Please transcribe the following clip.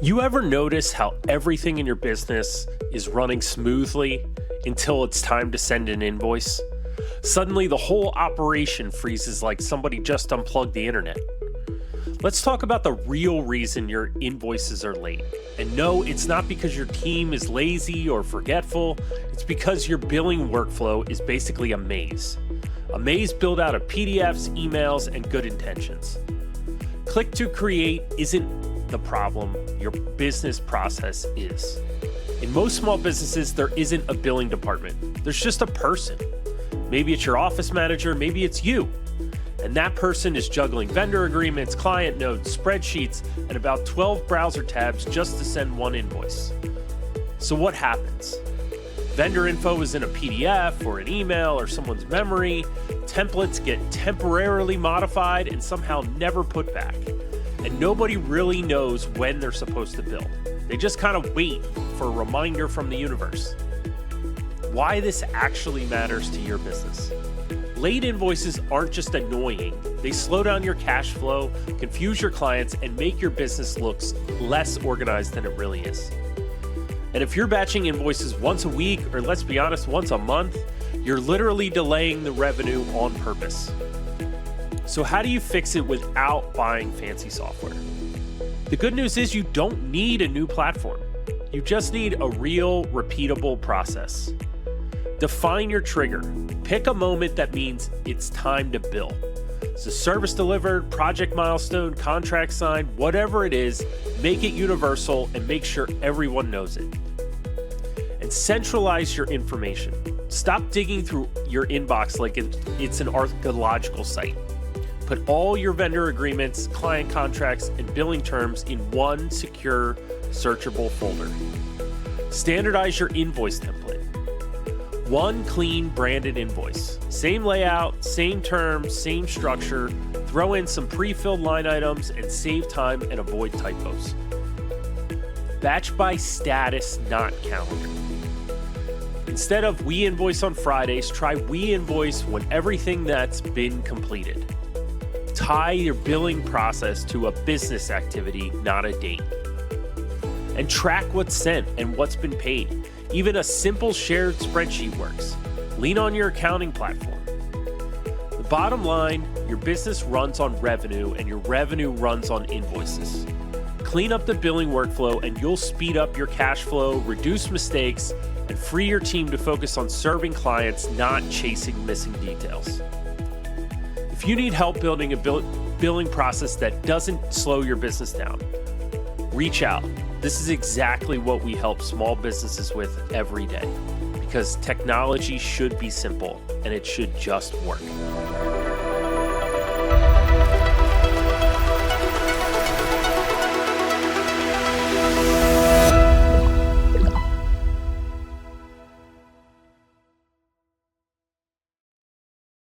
You ever notice how everything in your business is running smoothly until it's time to send an invoice? Suddenly, the whole operation freezes like somebody just unplugged the internet. Let's talk about the real reason your invoices are late. And no, it's not because your team is lazy or forgetful. It's because your billing workflow is basically a maze. A maze built out of PDFs, emails, and good intentions. Click to create isn't the problem, your business process is. In most small businesses, there isn't a billing department. There's just a person. Maybe it's your office manager, maybe it's you. And that person is juggling vendor agreements, client notes, spreadsheets, and about 12 browser tabs just to send one invoice. So what happens? Vendor info is in a PDF or an email or someone's memory. Templates get temporarily modified and somehow never put back. And nobody really knows when they're supposed to bill. They just kind of wait for a reminder from the universe. Why this actually matters to your business. Late invoices aren't just annoying, they slow down your cash flow, confuse your clients, and make your business look less organized than it really is. And if you're batching invoices once a week, or let's be honest, once a month, you're literally delaying the revenue on purpose. So how do you fix it without buying fancy software? The good news is you don't need a new platform. You just need a real, repeatable process. Define your trigger. Pick a moment that means it's time to bill. It's a service delivered, project milestone, contract signed, whatever it is, make it universal and make sure everyone knows it. And centralize your information. Stop digging through your inbox like it's an archaeological site. Put all your vendor agreements, client contracts, and billing terms in one secure, searchable folder. Standardize your invoice template. One clean branded invoice. Same layout, same terms, same structure. Throw in some pre-filled line items and save time and avoid typos. Batch by status, not calendar. Instead of we invoice on Fridays, try we invoice when everything that's been completed. Tie your billing process to a business activity, not a date. And track what's sent and what's been paid. Even a simple shared spreadsheet works. Lean on your accounting platform. The bottom line, your business runs on revenue and your revenue runs on invoices. Clean up the billing workflow and you'll speed up your cash flow, reduce mistakes, and free your team to focus on serving clients, not chasing missing details. If you need help building a billing process that doesn't slow your business down, reach out. This is exactly what we help small businesses with every day, because technology should be simple and it should just work.